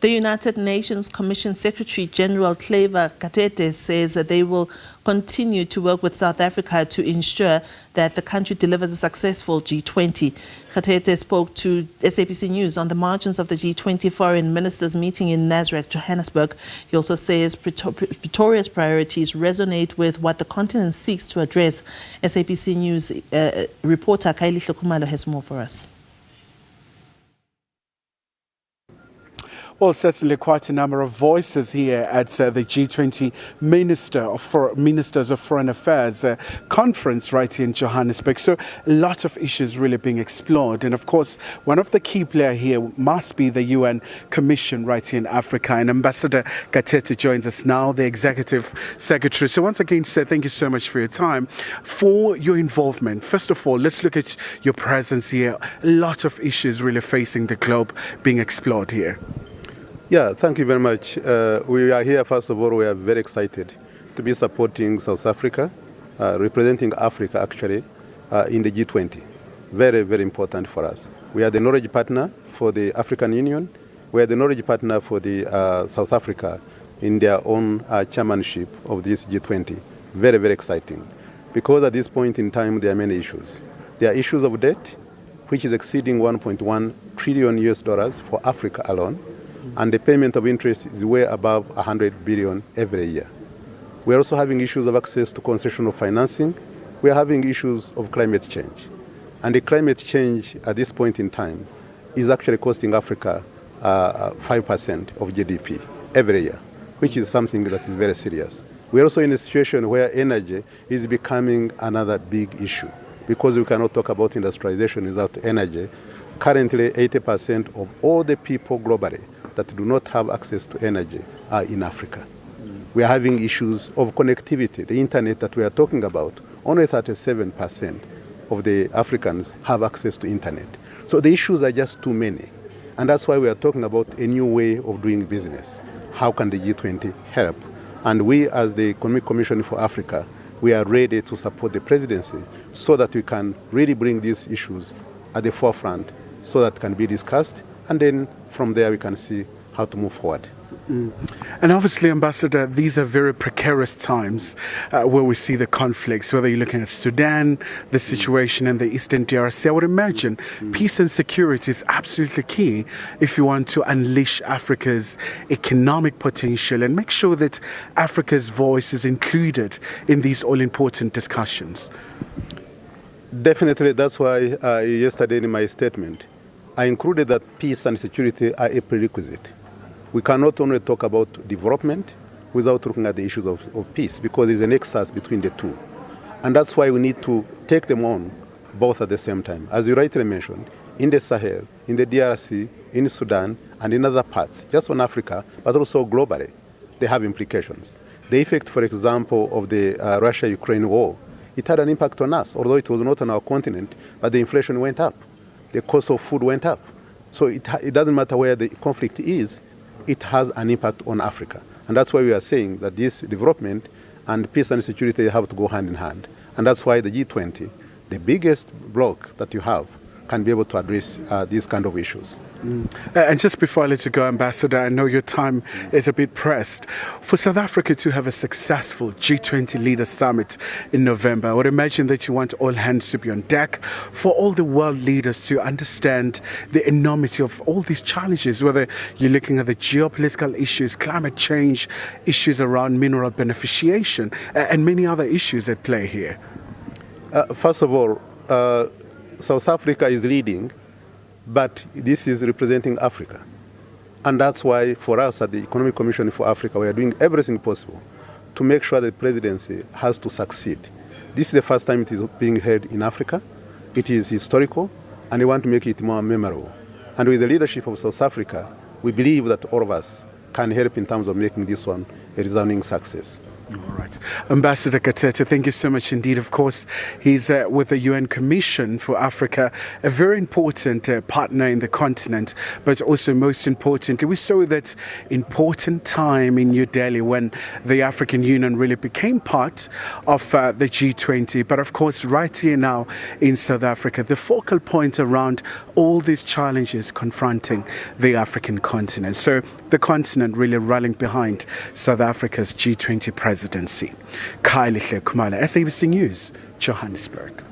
The United Nations Commission Secretary General Claver Gatete says that they will continue to work with South Africa to ensure that the country delivers a successful G20. Gatete spoke to SABC News on the margins of the G20 foreign ministers meeting in Nasrec, Johannesburg. He also says Pretoria's priorities resonate with what the continent seeks to address. SABC News reporter Khayelihle Khumalo has more for us. Well, certainly quite a number of voices here at the G20 Ministers of Foreign Affairs conference right here in Johannesburg. So a lot of issues really being explored. And of course, one of the key players here must be the UN Commission right here in Africa. And Ambassador Gatete joins us now, the Executive Secretary. So once again, sir, thank you so much for your time, for your involvement. First of all, let's look at your presence here. A lot of issues really facing the globe being explored here. Yeah, thank you very much. We are here, first of all, we are very excited to be supporting South Africa, representing Africa actually, in the G20. Very, very important for us. We are the knowledge partner for the African Union. We are the knowledge partner for the South Africa in their own chairmanship of this G20. Very, very exciting. Because at this point in time, there are many issues. There are issues of debt, which is exceeding $1.1 trillion for Africa alone. And the payment of interest is way above 100 billion every year. We're also having issues of access to concessional financing. We're having issues of climate change. And the climate change at this point in time is actually costing Africa 5% of GDP every year, which is something that is very serious. We're also in a situation where energy is becoming another big issue, because we cannot talk about industrialization without energy. Currently, 80% of all the people globally that do not have access to energy are in Africa. We are having issues of connectivity. The internet that we are talking about, only 37% of the Africans have access to internet. So the issues are just too many. And that's why we are talking about a new way of doing business. How can the G20 help? And we, as the Economic Commission for Africa, we are ready to support the presidency so that we can really bring these issues at the forefront so that can be discussed. And then from there we can see how to move forward. And obviously, Ambassador, these are very precarious times where we see the conflicts, whether you're looking at Sudan, the situation in the Eastern DRC. I would imagine peace and security is absolutely key if you want to unleash Africa's economic potential and make sure that Africa's voice is included in these all-important discussions. Definitely, that's why yesterday in my statement, I included that peace and security are a prerequisite. We cannot only talk about development without looking at the issues of peace, because there's a nexus between the two. And that's why we need to take them on both at the same time. As you rightly mentioned, in the Sahel, in the DRC, in Sudan, and in other parts, just on Africa, but also globally, they have implications. The effect, for example, of the Russia-Ukraine war, it had an impact on us, although it was not on our continent, but the inflation went up. The cost of food went up. So it doesn't matter where the conflict is, it has an impact on Africa. And that's why we are saying that this development and peace and security have to go hand in hand. And that's why the G20, the biggest bloc that you have, can be able to address these kind of issues. And just before I let you go, Ambassador, I know your time is a bit pressed. For South Africa to have a successful G20 Leaders Summit in November, I would imagine that you want all hands to be on deck for all the world leaders to understand the enormity of all these challenges, whether you're looking at the geopolitical issues, climate change, issues around mineral beneficiation, and many other issues at play here. First of all, South Africa is leading, but this is representing Africa. And that's why for us at the Economic Commission for Africa, we are doing everything possible to make sure the presidency has to succeed. This is the first time it is being held in Africa. It is historical, and we want to make it more memorable. And with the leadership of South Africa, we believe that all of us can help in terms of making this one a resounding success. All right. Ambassador Gatete, thank you so much indeed. Of course, he's with the UN Commission for Africa, a very important partner in the continent, but also most importantly, we saw that important time in New Delhi when the African Union really became part of the G20. But of course, right here now in South Africa, the focal point around all these challenges confronting the African continent. So the continent really rallying behind South Africa's G20 presidency. Khayelihle, Khumalo, SABC News, Johannesburg.